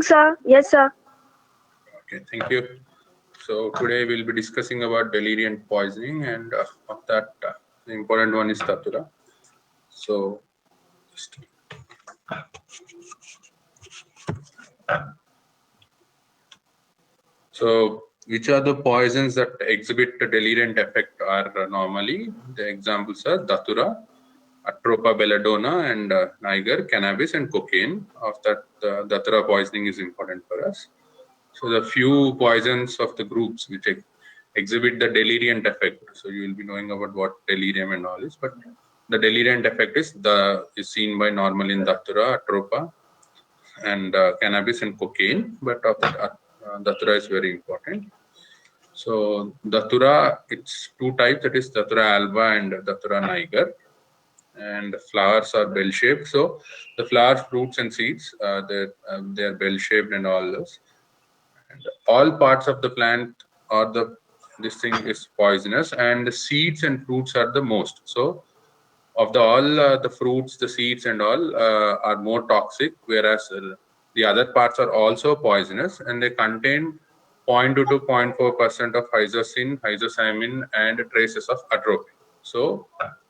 Sir. Yes, sir. Okay, thank you. So today we'll be discussing about delirium poisoning, and of that, the important one is Tatura. So, just- so which are the poisons that exhibit a delirium effect? Are normally the examples are Datura, Atropa belladonna, and Niger, cannabis, and cocaine. Of that, Datura poisoning is important for us. So the few poisons of the groups which exhibit the delirium effect. So you will be knowing about what delirium and all is, but the delirium effect is seen by normal in Datura, Atropa, and cannabis and cocaine. But of that, Datura is very important. So Datura, it's two types. That is Datura alba and Datura niger. And the flowers are bell shaped. So the flowers, fruits, and seeds, they're bell shaped and all those. And all parts of the plant or this thing is poisonous, and the seeds and fruits are the most. So of the all the fruits, the seeds, and all are more toxic, whereas the other parts are also poisonous, and they contain 0.2 to 0.4% of hydroxin, hydrosamine, and traces of atropine. So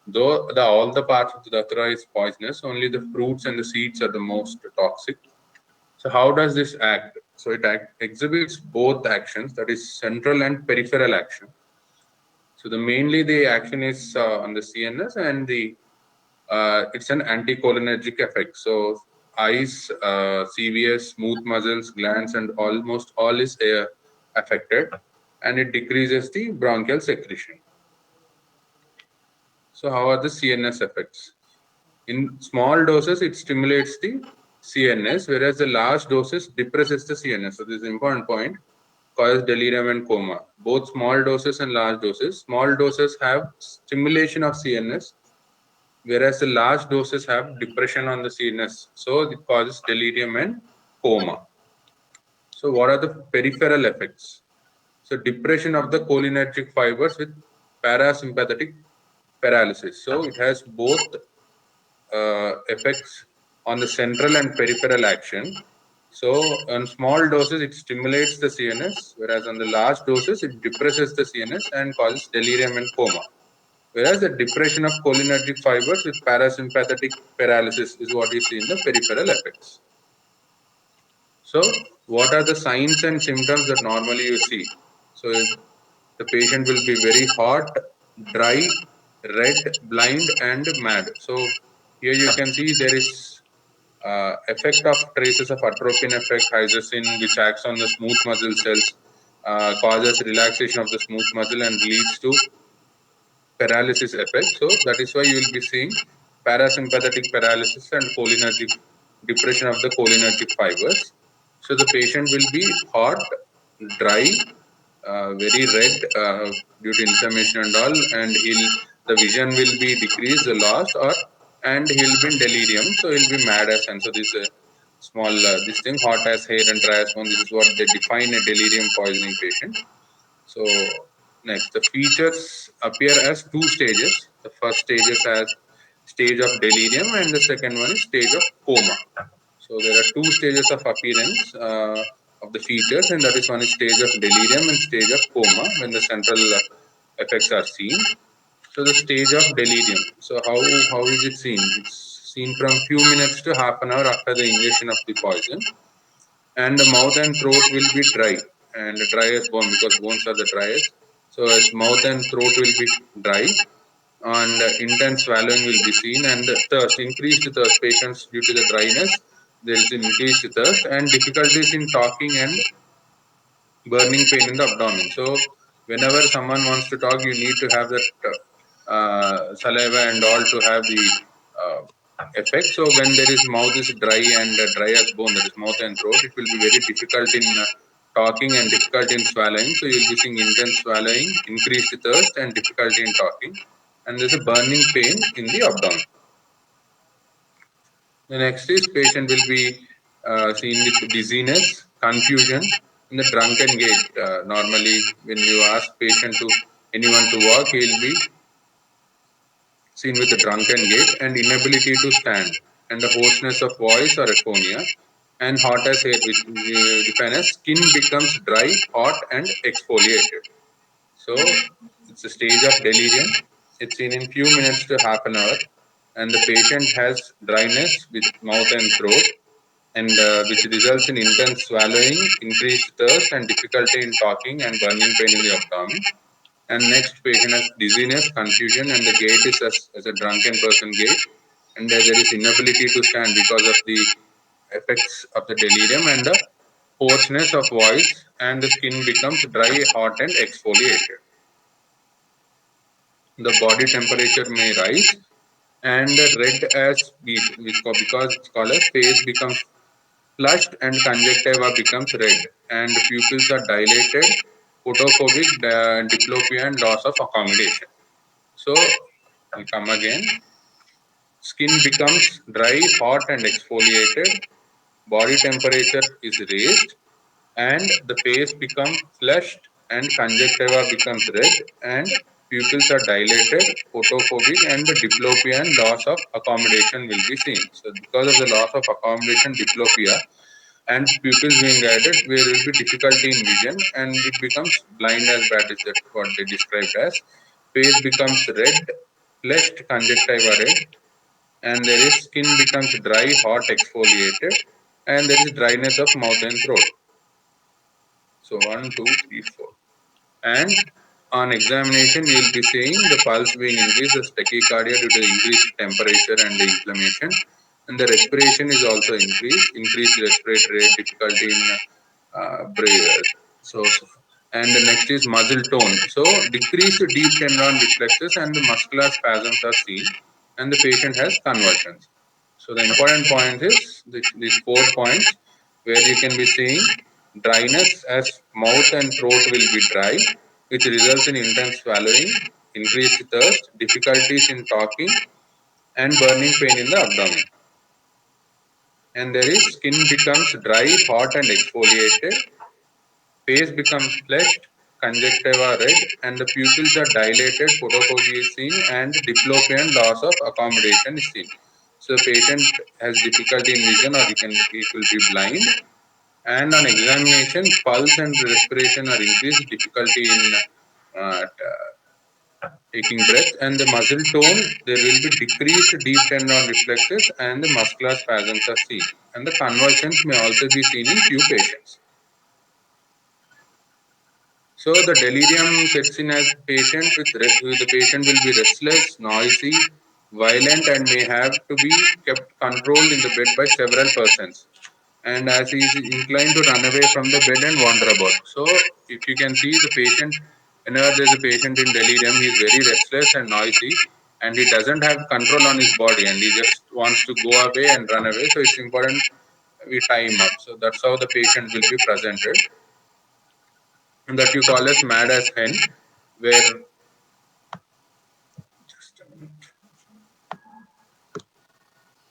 though all the parts of the datura is poisonous, only the fruits and the seeds are the most toxic. So how does this act? So it exhibits both actions, that is central and peripheral action. So mainly the action is on the CNS, and the it's an anticholinergic effect. So eyes, CVS, smooth muscles, glands, and almost all is affected, and it decreases the bronchial secretion. So how are the CNS effects? In small doses, it stimulates the CNS, whereas the large doses depresses the CNS. So this is an important point. Causes delirium and coma. Both small doses and large doses. Small doses have stimulation of CNS, whereas the large doses have depression on the CNS. So it causes delirium and coma. So what are the peripheral effects? So depression of the cholinergic fibers with parasympathetic paralysis. So it has both effects on the central and peripheral action. So on small doses, it stimulates the CNS, whereas on the large doses, it depresses the CNS and causes delirium and coma. Whereas the depression of cholinergic fibers with parasympathetic paralysis is what you see in the peripheral effects. So what are the signs and symptoms that normally you see? So the patient will be very hot, dry, red, blind, and mad. So here you can see there is effect of traces of atropine effect, hydroxin, which acts on the smooth muscle cells, causes relaxation of the smooth muscle and leads to paralysis effect. So that is why you will be seeing parasympathetic paralysis and cholinergic depression of the cholinergic fibers. So the patient will be hot, dry, very red due to inflammation and all, and the vision will be decreased, lost, or and he'll be in delirium. So he'll be mad as, and so this small this thing, hot as hair and dry as bone. This is what they define a delirium poisoning patient. So next, the features appear as two stages. The first stage is as stage of delirium, and the second one is stage of coma. So there are two stages of appearance of the features, and that is one is stage of delirium and stage of coma when the central effects are seen. So the stage of delirium. So how is it seen? It's seen from few minutes to half an hour after the ingestion of the poison, and the mouth and throat will be dry and dry as bone because bones are the driest. So as mouth and throat will be dry, and intense swallowing will be seen, and thirst, increased thirst. Patients due to the dryness, there is increased thirst and difficulties in talking and burning pain in the abdomen. So whenever someone wants to talk, you need to have that saliva and all to have the effect. So when there is mouth is dry and dry as bone, that is mouth and throat, it will be very difficult in talking and difficult in swallowing. So you'll be seeing intense swallowing, increased thirst, and difficulty in talking, and there's a burning pain in the abdomen. The next is patient will be seen with dizziness, confusion, and the drunken gait. Normally, when you ask patient to anyone to walk, he will be seen with a drunken gait and inability to stand, and the hoarseness of voice or aphonia, and hot as air, which we define as skin becomes dry, hot, and exfoliated. So it's a stage of delirium. It's seen in few minutes to half an hour, and the patient has dryness with mouth and throat, and which results in intense swallowing, increased thirst, and difficulty in talking, and burning pain in the abdomen. And next, patient has dizziness, confusion, and the gait is as a drunken person gait, and there is inability to stand because of the effects of the delirium and the hoarseness of voice, and the skin becomes dry, hot, and exfoliated. The body temperature may rise and red as beet, because it's called as face becomes flushed and conjunctiva becomes red, and pupils are dilated, photophobic, diplopia, and loss of accommodation. So I'll come again. Skin becomes dry, hot, and exfoliated. Body temperature is raised, and the face becomes flushed, and conjunctiva becomes red, and pupils are dilated, photophobic, and the diplopia and loss of accommodation will be seen. So because of the loss of accommodation, diplopia, and pupils being dilated, there will be difficulty in vision, and it becomes blind as bad as that what they described as. Face becomes red, flushed, conjunctiva red, and there is skin becomes dry, hot, exfoliated, and there is dryness of mouth and throat. So 1, 2, 3, 4. And on examination, you will be seeing the pulse being increased, the tachycardia due to increased temperature and the inflammation, and the respiration is also increased respiratory rate, difficulty in breath. So, and the next is muscle tone. So decreased deep tendon reflexes and the muscular spasms are seen, and the patient has convulsions. So the important point is these 4 points, where you can be seeing dryness as mouth and throat will be dry, which results in intense swallowing, increased thirst, difficulties in talking, and burning pain in the abdomen. And there is skin becomes dry, hot, and exfoliated. Face becomes flushed, conjunctiva red, and the pupils are dilated, photophobia is seen, and diplopia and loss of accommodation is seen. So the patient has difficulty in vision, or he will be blind. And on examination, pulse and respiration are increased, difficulty in uh, taking breath, and the muscle tone, there will be decreased deep tendon reflexes, and the muscular spasms are seen. And the convulsions may also be seen in few patients. So the delirium sets in as patient the patient will be restless, noisy, violent, and may have to be kept controlled in the bed by several persons. And as he is inclined to run away from the bed and wander about. So if you can see the patient, whenever there is a patient in delirium, he is very restless and noisy, and he doesn't have control on his body, and he just wants to go away and run away. So it's important we tie him up. So that's how the patient will be presented, and that you call as mad as hen, where just a minute.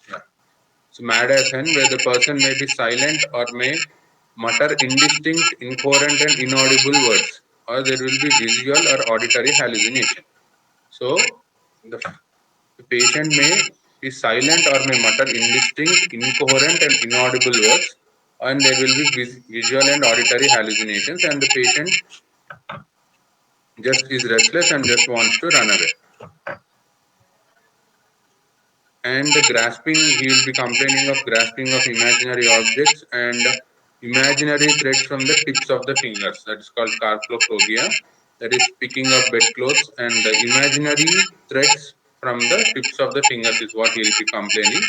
Yeah. So mad as hen, where the person may be silent or may mutter indistinct, incoherent, and inaudible words, or there will be visual or auditory hallucination. So the, the patient may be silent or may mutter indistinct, incoherent, and inaudible words, and there will be visual and auditory hallucinations, and the patient just is restless and just wants to run away. And the grasping, he will be complaining of grasping of imaginary objects and imaginary threads from the tips of the fingers. That is called carpophogia. That is picking of bedclothes, and the imaginary threads from the tips of the fingers is what he will be complaining.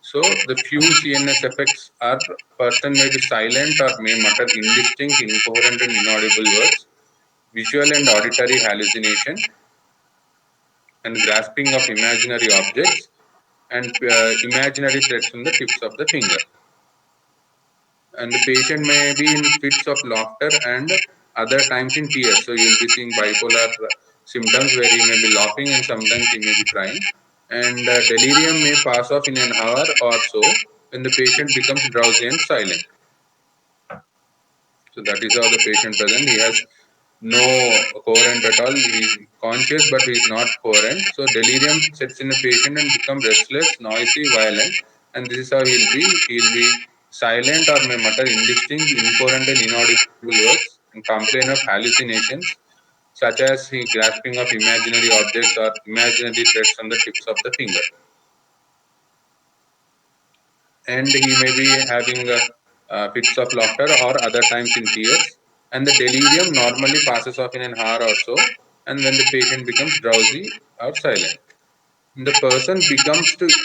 So the few CNS effects are person may be silent or may mutter indistinct, incoherent, and inaudible words, visual and auditory hallucination, and grasping of imaginary objects, and imaginary threads from the tips of the finger. And the patient may be in fits of laughter and other times in tears. So you'll be seeing bipolar symptoms where he may be laughing and sometimes he may be crying. And delirium may pass off in an hour or so when the patient becomes drowsy and silent. So that is how the patient present. He has no coherent at all. He is conscious, but he is not coherent. So delirium sets in a patient and become restless, noisy, violent, and this is how he'll be silent or may mutter indistinct, incoherent and inaudible words, and complain of hallucinations, such as he grasping of imaginary objects or imaginary threads on the tips of the finger. And he may be having fits of laughter or other times in tears. And the delirium normally passes off in an hour or so, and when the patient becomes drowsy or silent. The person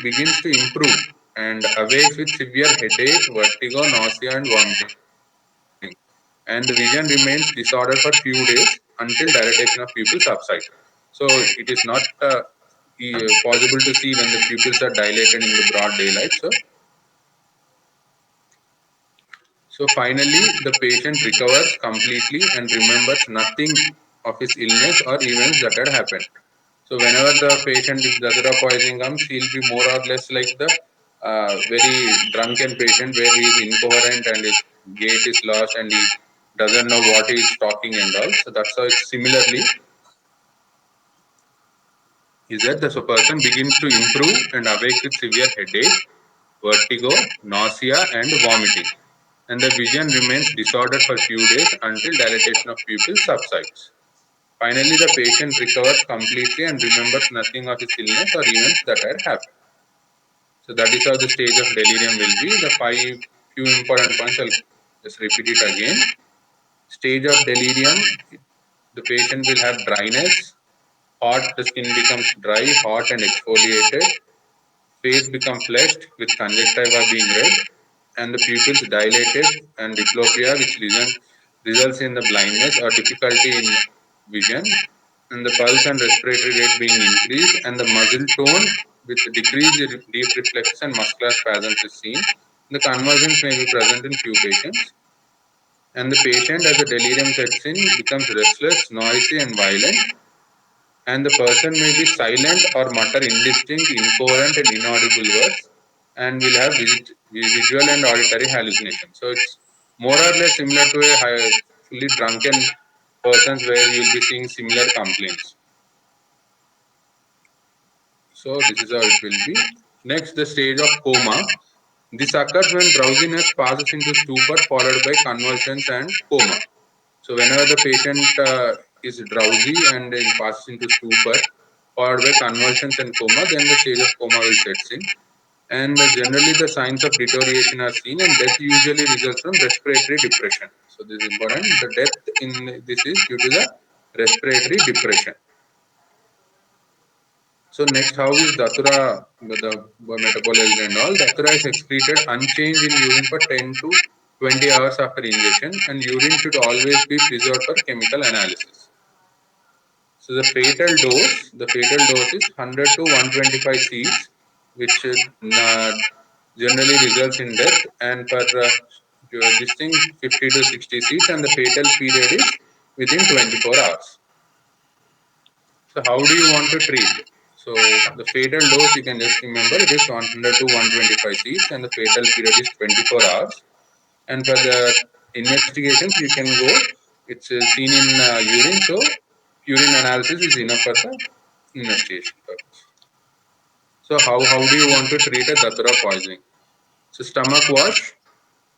begins to improve and awakes with severe headache, vertigo, nausea, and vomiting. And the vision remains disordered for few days until dilatation of pupils subside. So it is not possible to see when the pupils are dilated in the broad daylight. So finally, the patient recovers completely and remembers nothing of his illness or events that had happened. So whenever the patient with datura poisoning comes, he'll be more or less like the very drunken patient where he is incoherent and his gait is lost and he doesn't know what he is talking and all. So that's how it's similarly is that the person begins to improve and awake with severe headache, vertigo, nausea, and vomiting. And the vision remains disordered for few days until dilatation of pupils subsides. Finally, the patient recovers completely and remembers nothing of his illness or events that had happened. So that is how the stage of delirium will be. The few important points, I'll just repeat it again. Stage of delirium, the patient will have dryness, hot, the skin becomes dry, hot and exfoliated, face becomes flushed with conjunctiva being red, and the pupils dilated and diplopia, which results in the blindness or difficulty in vision, and the pulse and respiratory rate being increased, and the muscle tone with decreased deep reflex and muscular spasms is seen. The convulsions may be present in few patients, and the patient, as the delirium sets in, becomes restless, noisy, and violent, and the person may be silent or mutter indistinct, incoherent, and inaudible words, and will have visual and auditory hallucinations. So it's more or less similar to a fully drunken persons where you will be seeing similar complaints. So this is how it will be. Next, the stage of coma. This occurs when drowsiness passes into stupor followed by convulsions and coma. So whenever the patient is drowsy and then passes into stupor followed by convulsions and coma, then the stage of coma will set in. And generally the signs of deterioration are seen, and death usually results from respiratory depression. So this is important. The death in this is due to the respiratory depression. So next, how is datura, the metabolism and all? Datura is excreted unchanged in urine for 10 to 20 hours after ingestion, and urine should always be preserved for chemical analysis. So the fatal dose is 100 to 125 Cs, which generally results in death, and for this thing 50 to 60 Cs, and the fatal period is within 24 hours. So how do you want to treat? So the fatal dose, you can just remember, it is 100 to 125 Cs, and the fatal period is 24 hours. And for the investigations, you can go, it's seen in urine, so urine analysis is enough for the investigation purpose. So how do you want to treat a datura poisoning? So stomach wash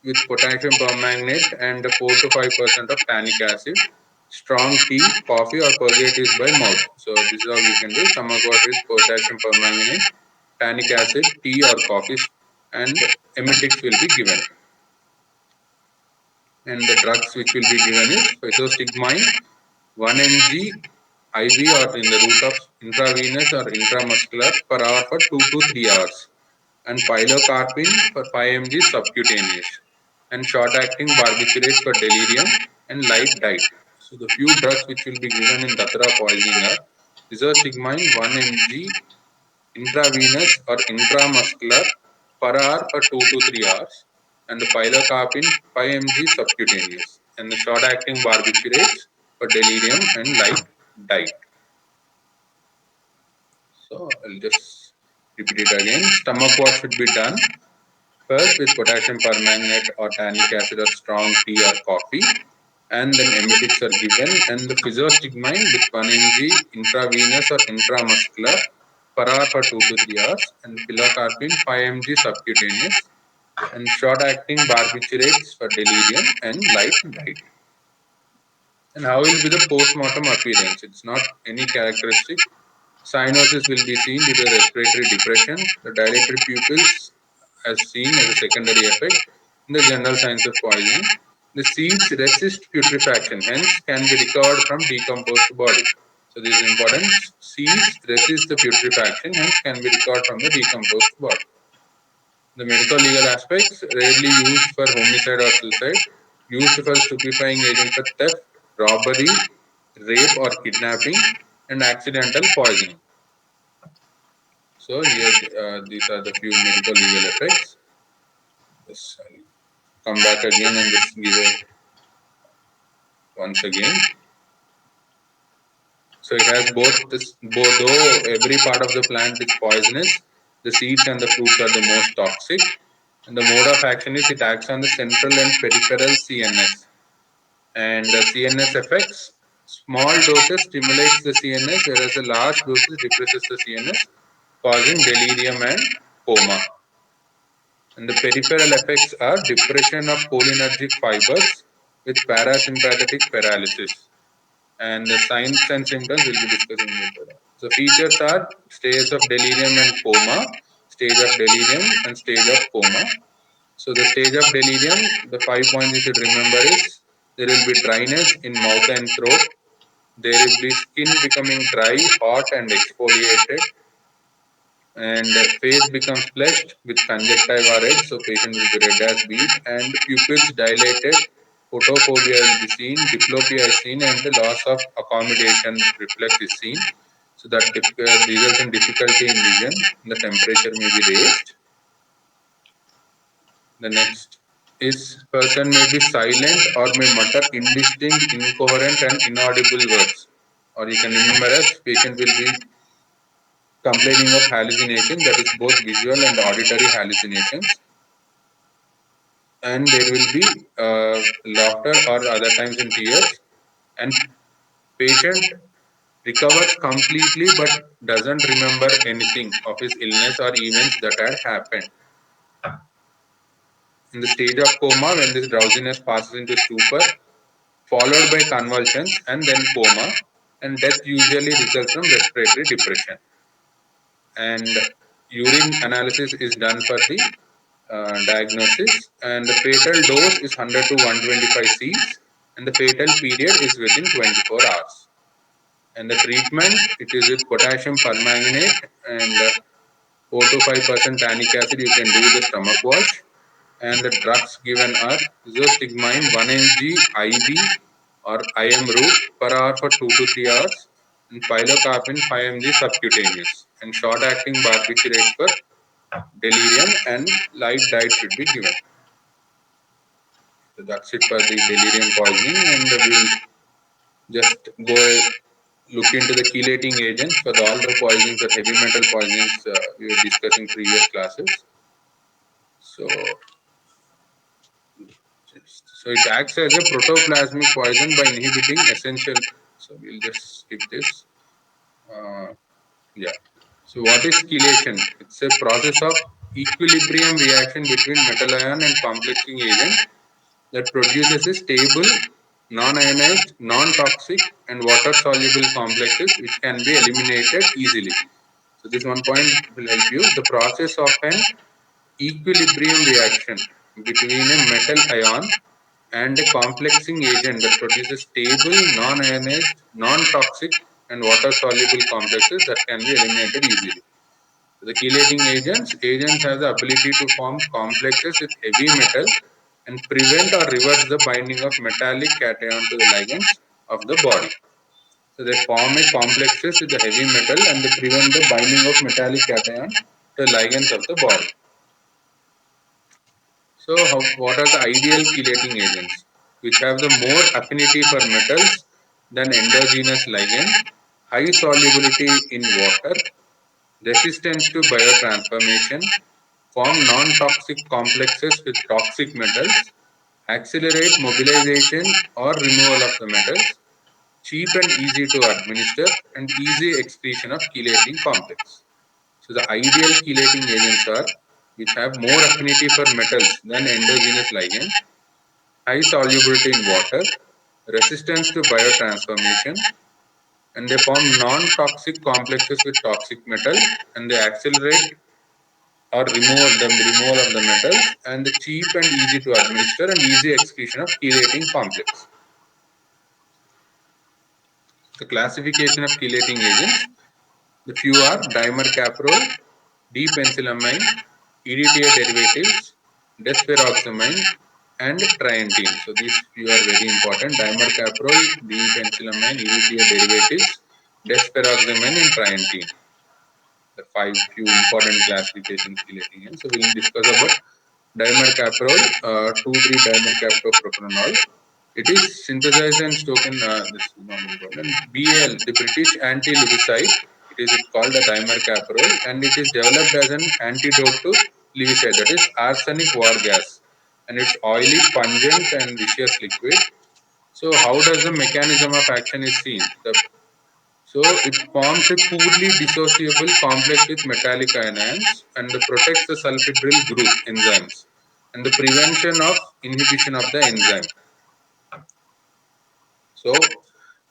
with potassium permanganate and 4 to 5% of tannic acid, strong tea, coffee, or purgatives by mouth. So this is how you can do stomach wash with potassium permanganate, tannic acid, tea or coffee, and emetics will be given. And the drugs which will be given is physostigmine, 1 mg IV or in the route of intravenous or intramuscular per hour for 2 to 3 hours, and pilocarpine for 5 mg subcutaneous, and short-acting barbiturates for delirium, and light diet. So the few drugs which will be given in datura poisoning are physostigmine 1 mg intravenous or intramuscular per hour for 2 to 3 hours, and the pilocarpine 5 mg subcutaneous, and the short-acting barbiturates for delirium and light diet. So I'll just repeat it again. Stomach wash should be done first with potassium permanganate or tannic acid or strong tea or coffee, and then emetics are given, and the physostigmine with 1 mg intravenous or intramuscular per hour for 2 to 3 hours, and pilocarpine 5 mg subcutaneous, and short-acting barbiturates for delirium and light diet. And how will be the post-mortem appearance? It's not any characteristic. Cyanosis will be seen due to respiratory depression. The dilated pupils as seen as a secondary effect in the general signs of poisoning. The seeds resist putrefaction, hence can be recovered from decomposed body. So this is important. Seeds resist the putrefaction, hence can be recovered from the decomposed body. The medical legal aspects rarely used for homicide or suicide, used for stupefying agent for theft, robbery, rape or kidnapping, and accidental poisoning. So here these are the few medical legal effects. Yes, I'll come back again and just give it once again. So it has though every part of the plant is poisonous, the seeds and the fruits are the most toxic. And the mode of action is it acts on the central and peripheral CNS. And the CNS effects, small doses stimulates the CNS, whereas the large doses depresses the CNS, causing delirium and coma. And the peripheral effects are depression of cholinergic fibers with parasympathetic paralysis. And the signs and symptoms we'll be discussing later. So features are stage of delirium and coma, stage of delirium and stage of coma. So the stage of delirium, the 5 points you should remember is there will be dryness in mouth and throat. There will be skin becoming dry, hot and exfoliated. And face becomes flushed with conjunctiva red, so patient will be red as beet, and pupils dilated, photophobia will be seen, diplopia is seen, and the loss of accommodation reflex is seen. So that results in difficulty in vision. The temperature may be raised. The next is person may be silent or may mutter indistinct, incoherent, and inaudible words. Or you can remember as patient will be complaining of hallucination, that is both visual and auditory hallucinations. And there will be laughter or other times in tears. And patient recovers completely but doesn't remember anything of his illness or events that had happened. In the stage of coma, when this drowsiness passes into stupor, followed by convulsions and then coma, and death usually results from respiratory depression. And urine analysis is done for the diagnosis, and the fatal dose is 100 to 125 Cs, and the fatal period is within 24 hours. And the treatment, it is with potassium permanganate and 4 to 5% tannic acid. You can do the stomach wash. And the drugs given are zostigmine 1 mg IV or IM route per hour for 2 to 3 hours, and pilocarpine 5 mg subcutaneous, and short-acting barbiturates for delirium, and light diet should be given. So that's it for the delirium poisoning, and we'll just go look into the chelating agents for all the poisonings or heavy metal poisonings we were discussing previous classes. So it acts as a protoplasmic poison by inhibiting essential. So we'll just skip this. Yeah. So what is chelation? It's a process of equilibrium reaction between metal ion and complexing agent that produces a stable, non-ionized, non-toxic, and water-soluble complexes which can be eliminated easily. So this one point will help you. The process of an equilibrium reaction between a metal ion and a complexing agent that produces stable, non-ionized, non-toxic, and water-soluble complexes that can be eliminated easily. The chelating agents have the ability to form complexes with heavy metal and prevent or reverse the binding of metallic cation to the ligands of the body. So they form a complexes with the heavy metal and they prevent the binding of metallic cation to the ligands of the body. So what are the ideal chelating agents? Which have the more affinity for metals than endogenous ligand, high solubility in water, resistance to biotransformation, form non-toxic complexes with toxic metals, accelerate mobilization or removal of the metals, cheap and easy to administer, and easy excretion of chelating complex. So the ideal chelating agents are which have more affinity for metals than endogenous ligand, high solubility in water, resistance to biotransformation, and they form non-toxic complexes with toxic metal, and they accelerate or remove the removal of the metals, and the cheap and easy to administer and easy excretion of chelating complex. The classification of chelating agents, the few are dimercaprol, D-pencilamine, EDTA derivatives, desferoxamine, and trientine. So these few are very important: dimercaprol, D-pencilamine, EDTA derivatives, desferoxamine, and trientine. The few important classification of chelating agents. So we'll discuss about dimercaprol, 2,3-dimercaptopropanol. It is synthesized and spoken. This is not important. BAL, the British anti-lewisite. It's called the dimercaprol, and it is developed as an antidote to lewisite, that is arsenic war gas, and it's oily, pungent, and viscous liquid. So, how does the mechanism of action is seen? So it forms a poorly dissociable complex with metallic ions and protects the sulfhydryl group enzymes and the prevention of inhibition of the enzyme. So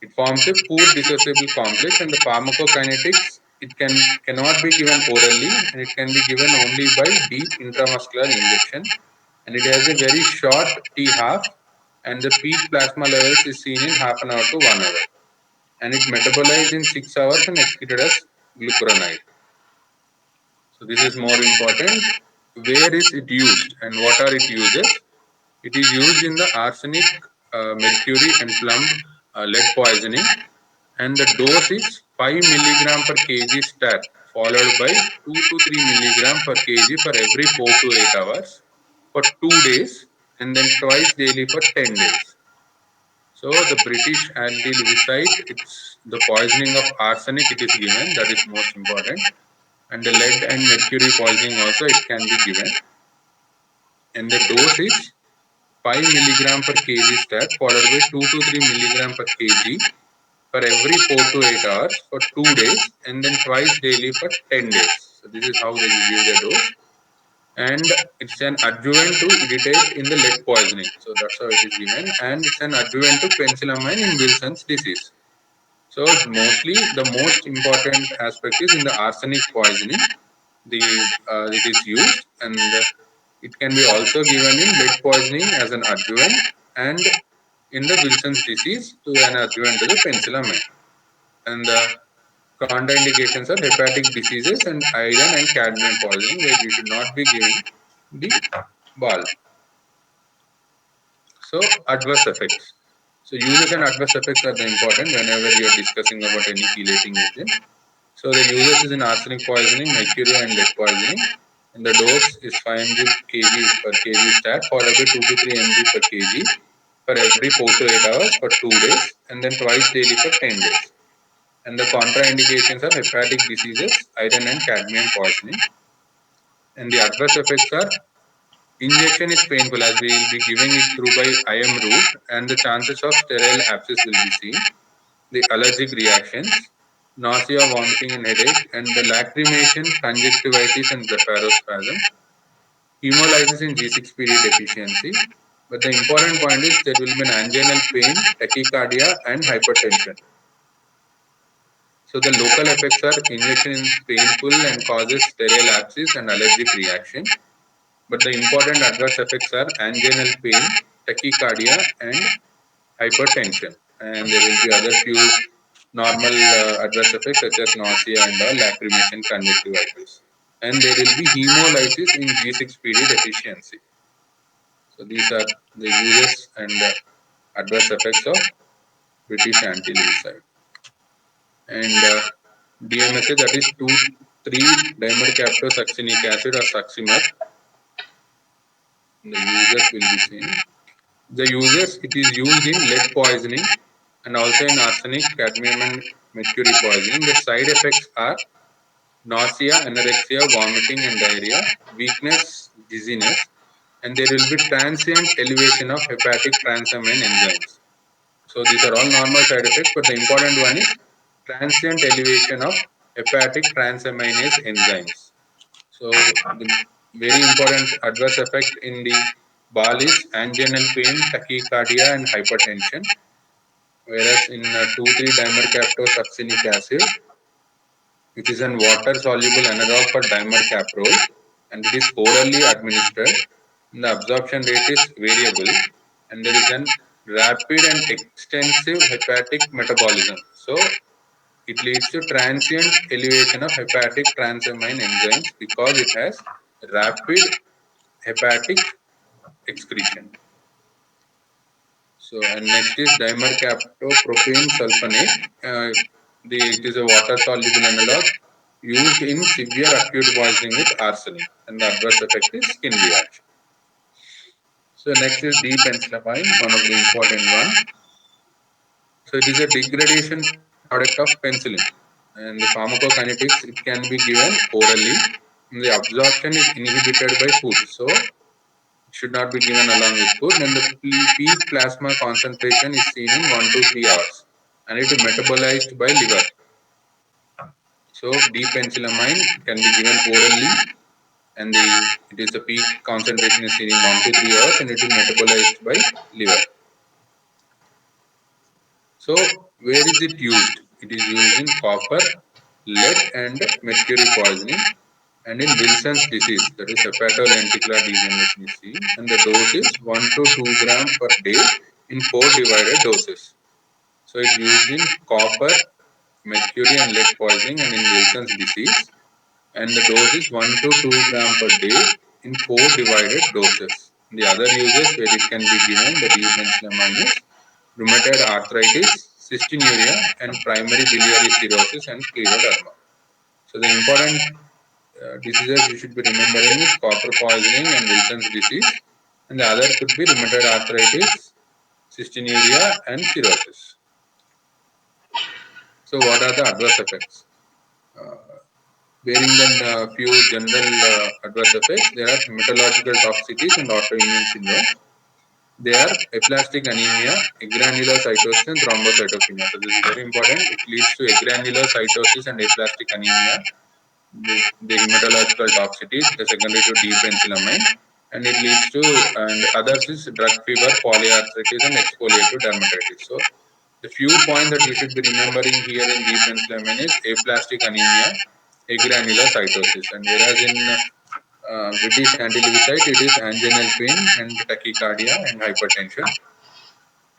it forms a poor dissociable complex, and the pharmacokinetics, it cannot be given orally, and it can be given only by deep intramuscular injection, and it has a very short T half, and the peak plasma levels is seen in half an hour to 1 hour, and it metabolized in 6 hours and excreted as glucuronide. So this is more important. Where is it used and what are its uses? It is used in the arsenic, mercury, and plum lead poisoning, and the dose is 5 milligram per kg stat, followed by 2 to 3 milligram per kg for every 4 to 8 hours for 2 days, and then twice daily for 10 days. So the British anti-lewisite, it's the poisoning of arsenic it is given, that is most important, and the lead and mercury poisoning also it can be given, and the dose is 5 milligram per kg stat, followed by 2 to 3 milligram per kg for every 4 to 8 hours for 2 days, and then twice daily for 10 days. So this is how they give the dose, and it's an adjuvant to irritate in the lead poisoning. So that's how it is given, and it's an adjuvant to penicillamine in Wilson's disease. So mostly the most important aspect is in the arsenic poisoning. It is used, and it can be also given in lead poisoning as an adjuvant, and in the Wilson's disease to an adjuvant to the penicillamine. And the contraindications are hepatic diseases and iron and cadmium poisoning, where we should not be giving the ball. So adverse effects. So uses and adverse effects are the important whenever you are discussing about any chelating agent. So the uses is in arsenic poisoning, mercury and lead poisoning, and the dose is 500 kg per kg stat, followed by 2 to 3 mg per kg for every 4 to 8 hours for 2 days, and then twice daily for 10 days. And the contraindications are hepatic diseases, iron and cadmium poisoning. And the adverse effects are injection is painful, as we will be giving it through by IM route, and the chances of sterile abscess will be seen. The allergic reactions, nausea, vomiting, and headache, and the lacrimation, conjunctivitis, and blepharospasm. Hemolysis in G6PD deficiency. But the important point is there will be an anginal pain, tachycardia, and hypertension. So the local effects are injection is painful and causes sterile abscess and allergic reaction. But the important adverse effects are anginal pain, tachycardia, and hypertension. And there will be other few normal adverse effects such as nausea and lacrimation, conjunctivitis. And there will be hemolysis in G6PD deficiency. So these are the uses and adverse effects of British anti-lewisite. And DMSA, that is 2,3-dimercaptosuccinic acid or succimet. The uses will be seen. The uses, it is used in lead poisoning and also in arsenic, cadmium, and mercury poisoning. The side effects are nausea, anorexia, vomiting, and diarrhea, weakness, dizziness, and there will be transient elevation of hepatic transaminase enzymes. So these are all normal side effects, but the important one is transient elevation of hepatic transaminase enzymes. So very important adverse effect in the ball is anginal pain, tachycardia, and hypertension. Whereas in 2,3-dimercaptosuccinic acid, which is an water-soluble analog for dimercaprol, and it is orally administered. And the absorption rate is variable, and there is an rapid and extensive hepatic metabolism. So it leads to transient elevation of hepatic transamine enzymes because it has rapid hepatic excretion. So, and next is dimercaptopropane sulfonate. It is a water-soluble analog used in severe acute poisoning with arsenic, and the adverse effect is skin reaction. So, next is D-penicillamine, one of the important one. So, it is a degradation product of penicillin, and the pharmacokinetics, it can be given orally. And the absorption is inhibited by food, so it should not be given along with food. And the peak plasma concentration is seen in 1 to 3 hours, and it is metabolized by liver. So D-penicillamine can be given orally, and it is the peak concentration is seen in 1 to 3 hours, and it is metabolized by liver. So where is it used? It is used in copper, lead, and mercury poisoning, and in Wilson's disease, that is hepatolenticular degeneration is seen, and the dose is 1 to 2 gram per day in 4 divided doses. So it's used in copper, mercury, and lead poisoning, and in Wilson's disease, and the dose is 1 to 2 gram per day in 4 divided doses. The other uses where it can be given, the D-penicillamine is rheumatoid arthritis, cystinuria, and primary biliary cirrhosis and scleroderma. So the important diseases you should be remembering is copper poisoning and Wilson's disease, and the other could be rheumatoid arthritis, cystinuria, and cirrhosis. So what are the adverse effects? Bearing than few general adverse effects, there are hematological toxicities and autoimmune syndrome. They are aplastic anemia, agranulocytosis, and thrombocytopenia. So this is very important. It leads to agranulocytosis and aplastic anemia, the hematological toxicity, the secondary to D-penicillamine, and it leads to, and others is drug fever, polyarthritis, and exfoliative dermatitis. So the few points that you should be remembering here in D-penicillamine is aplastic anemia, agranulocytosis, and whereas in British anti-leukocyte, it is anginal pain and tachycardia and hypertension.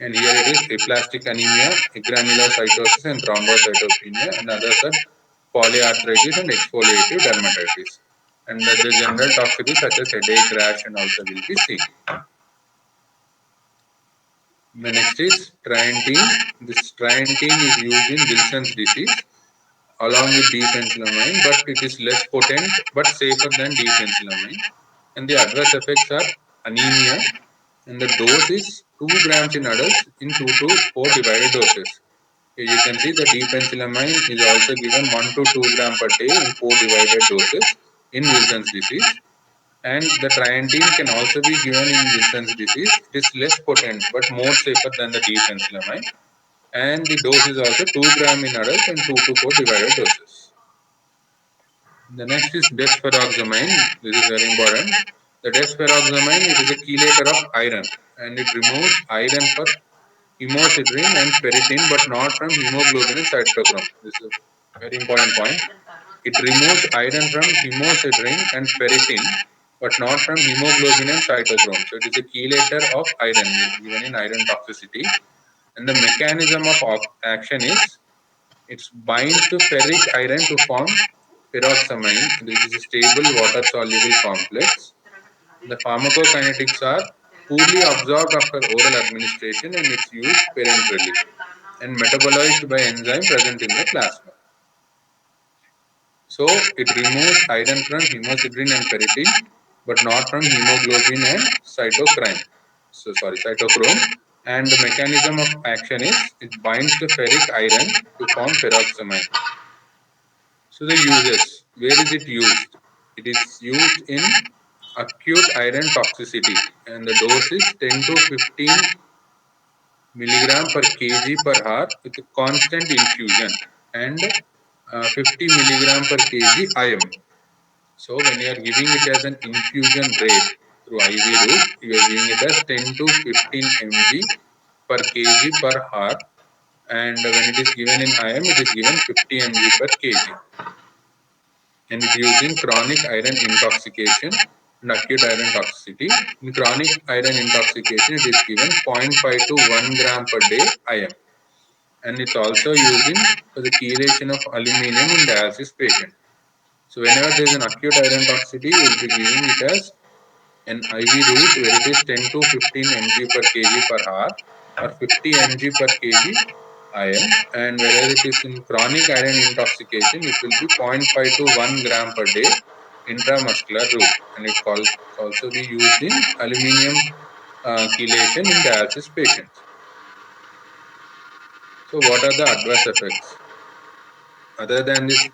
And here it is aplastic anemia, granulocytosis, and thrombocytopenia, and others are polyarthritis and exfoliative dermatitis. And the general toxicities such as headache, rash, and also will be seen. The next is trientine. This trientine is used in Wilson's disease along with D-penicillamine, but it is less potent but safer than D-penicillamine. And the adverse effects are anemia, and the dose is 2 grams in adults in 2 to 4 divided doses. Here you can see the D-penicillamine is also given 1 to 2 gram per day in 4 divided doses in Wilson's disease. And the trientine can also be given in Wilson's disease. It is less potent but more safer than the D-penicillamine. And the dose is also 2 gram in adults and 2 to 4 divided doses. The next is desferoxamine. This is very important. The desferoxamine, it is a chelator of iron, and it removes iron for hemosiderin and ferritin, but not from hemoglobin and cytochrome. This is a very important point. It removes iron from hemosiderin and ferritin, but not from hemoglobin and cytochrome. So it is a chelator of iron, given in iron toxicity. And the mechanism of action is it binds to ferric iron to form pyroxamine. This is a stable water-soluble complex. The pharmacokinetics are poorly absorbed after oral administration, and it's used parenterally and metabolized by enzyme present in the plasma. So it removes iron from hemosiderin and ferritin, but not from hemoglobin and cytochrome. And the mechanism of action is it binds to ferric iron to form pyroxamine. So the uses, where is it used? It is used in acute iron toxicity, and the dose is 10 to 15 milligram per kg per hour with a constant infusion, and 50 milligram per kg IM. So when you are giving it as an infusion rate through IV route, you are giving it as 10 to 15 mg per kg per hour, and when it is given in IM, it is given 50 mg per kg. And it using chronic iron intoxication and acute iron toxicity. In chronic iron intoxication, it is given 0.5 to 1 gram per day IM. And it's also using for the chelation of aluminum in dialysis patient. So whenever there is an acute iron toxicity, we will be giving it as an IV route where it is 10 to 15 mg per kg per hour or 50 mg per kg IM, and whereas it is in chronic iron intoxication, it will be 0.5 to 1 gram per day intramuscular route, and it also be used in aluminum chelation in dialysis patients. So what are the adverse effects? Other than this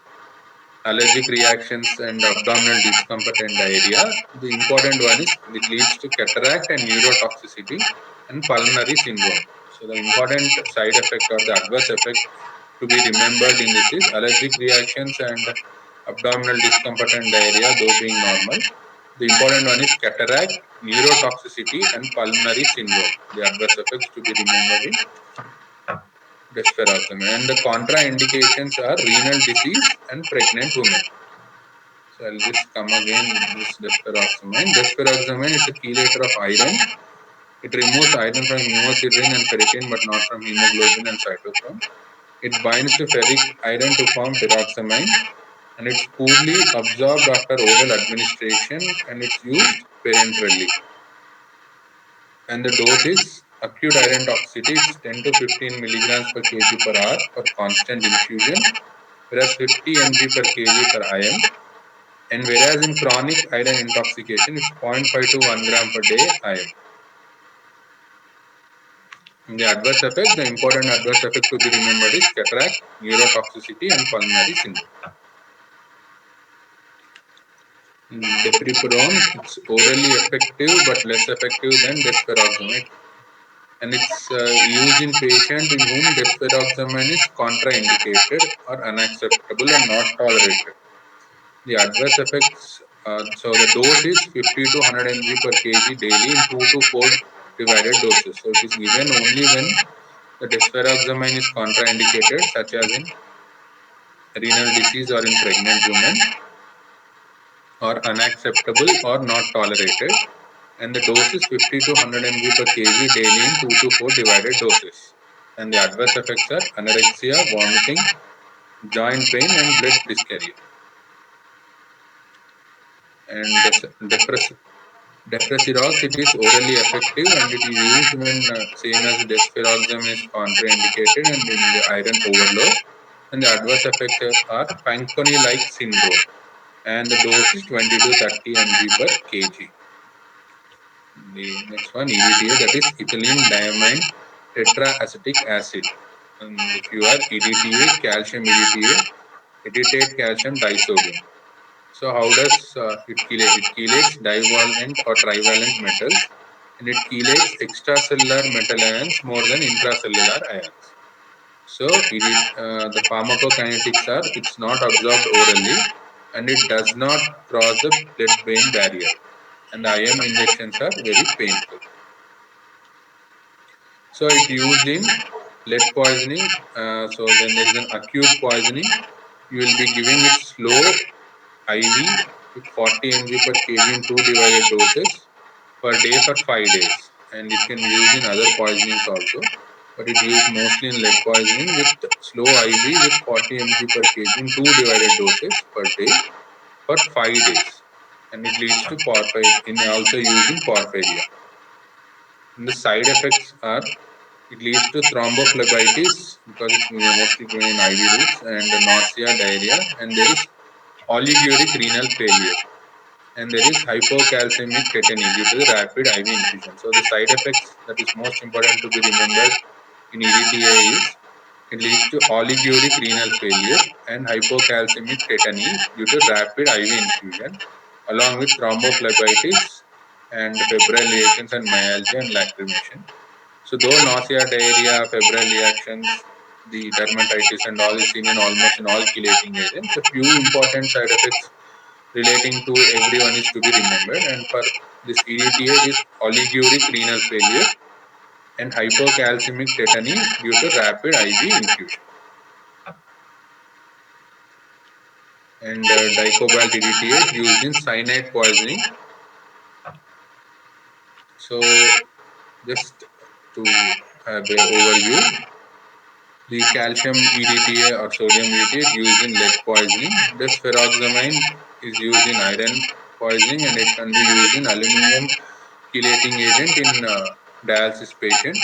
allergic reactions and abdominal discomfort and diarrhea, the important one is it leads to cataract and neurotoxicity and pulmonary syndrome. So the important side effect or the adverse effect to be remembered in this is allergic reactions and abdominal discomfort and diarrhea, those being normal. The important one is cataract, neurotoxicity, and pulmonary syndrome. The adverse effects to be remembered in desferoxamine. And the contraindications are renal disease and pregnant women. So I'll just come again with this desferoxamine. Desferoxamine is a chelator of iron. It removes iron from hemosiderin and ferritin, but not from hemoglobin and cytochrome. It binds to ferric iron to form pyroxamine, and it's poorly absorbed after oral administration, and it's used parenterally. And the dose is acute iron toxicity, it's 10 to 15 milligrams per kg per hour for constant infusion, whereas 50 mg per kg per IM. And whereas in chronic iron intoxication, it's 0.5 to 1 gram per day IM. In the adverse effect, the important adverse effect to be remembered is cataract, neurotoxicity, and pulmonary syndrome. Deferriprone, it's orally effective but less effective than desferoxamine, and it's used in patients in whom desferoxamine is contraindicated or unacceptable and not tolerated. The adverse effects, so the dose is 50 to 100 mg per kg daily in 2 to 4 divided doses. So it is given only when the desferoxamine is contraindicated, such as in renal disease or in pregnant women, or unacceptable or not tolerated, and the dose is 50 to 100 mg per kg daily in 2 to 4 divided doses. And the adverse effects are anorexia, vomiting, joint pain, and blood dysuria. And deferriprone, it is orally effective and it is used when same as desferoxamine is contraindicated and in the iron overload. And the adverse effects are Fanconi-like syndrome, and the dose is 20 to 30 mg per kg. The next one, EDTA, that is ethylene diamine tetraacetic acid. And if you are EDTA, calcium EDTA, editate calcium disodium. So how does it chelate? It chelates divalent or trivalent metals, and it chelates extracellular metal ions more than intracellular ions. So the pharmacokinetics are, it's not absorbed orally, and it does not cross the blood-brain barrier, and the IM injections are very painful. So it used in lead poisoning. So when there is an acute poisoning, you will be giving it slow IV with 40 mg per kg in 2 divided doses per day for 5 days, and it can be used in other poisonings also, but it used mostly in lead poisoning with slow IV with 40 mg per kg in 2 divided doses per day for 5 days, and it leads to porphyria, also used in porphyria. And the side effects are, it leads to thrombophlebitis because it's mostly given in IV routes, and nausea, diarrhea, and there is oliguric renal failure, and there is hypocalcemic tetany due to the rapid IV infusion. So the side effects that is most important to be remembered in EDTA is it leads to oliguric renal failure and hypocalcemic tetany due to rapid IV infusion, along with thrombophlebitis and febrile reactions and myalgia and lacrimation. So though nausea, diarrhea, febrile reactions, the dermatitis and all is seen in almost in all chelating agents, a few important side effects relating to everyone is to be remembered. And for this EDTA, it is oliguric renal failure and hypocalcemic tetany due to rapid IV infusion. And dicobalt EDTA is used in cyanide poisoning. So just to have an overview, the calcium EDTA or sodium EDTA is used in lead poisoning. Desferoxamine is used in iron poisoning, and it can be used in aluminum chelating agent in dialysis patient.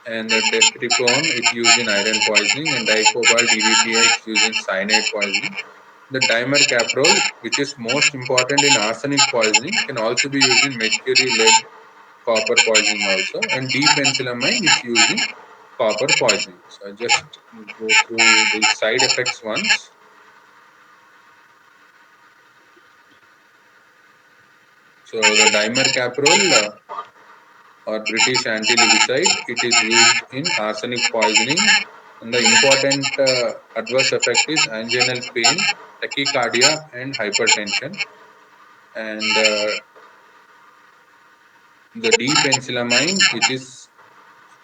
And the destriprone is used in iron poisoning, and dicobalt EDTA is used in cyanide poisoning. The dimercaprol, which is most important in arsenic poisoning, can also be used in mercury, lead, copper poisoning also. And D-penicillamine is used in copper poisoning. So I just go through the side effects once. So the dimercaprol or British anti-leucide, it is used in arsenic poisoning. And the important adverse effect is anginal pain, tachycardia, and hypertension. And the D-penicillamine, which is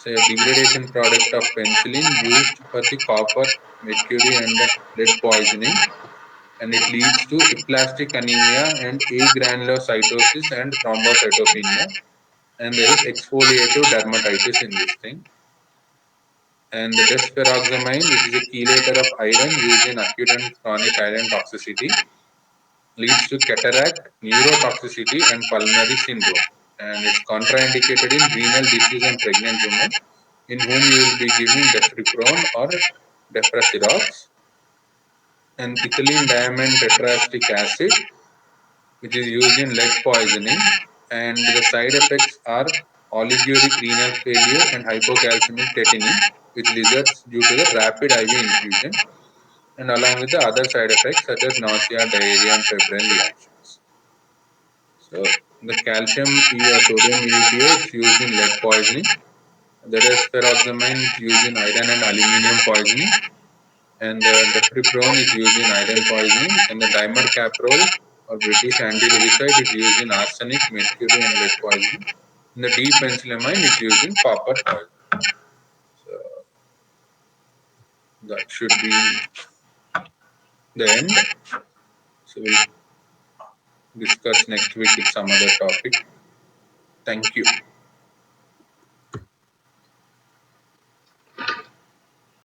a degradation product of penicillin used for the copper, mercury, and lead poisoning, and it leads to aplastic anemia and agranulocytosis and thrombocytopenia, and there is exfoliative dermatitis in this thing. And the desferoxamine, which is a chelator of iron used in acute and chronic iron toxicity, leads to cataract, neurotoxicity, and pulmonary syndrome. And it's contraindicated in renal disease and pregnant women, in whom you will be giving destriprone or deprasirox. And ethylene diamine tetraestic acid, which is used in lead poisoning, and the side effects are oliguric renal failure and hypocalcemic tetany, which results due to the rapid IV infusion, and along with the other side effects such as nausea, diarrhea, and febrile reactions. So the calcium sodium EDTA is used in lead poisoning. The desferoxamine is used in iron and aluminum poisoning, and the destriprone is used in iron poisoning, and the dimercaprol or British anti-leucide is used in arsenic, mercury, and lead poisoning. And the D-penicillamine is used in copper poisoning. So that should be the end. So we'll discuss next week with some other topic. Thank you.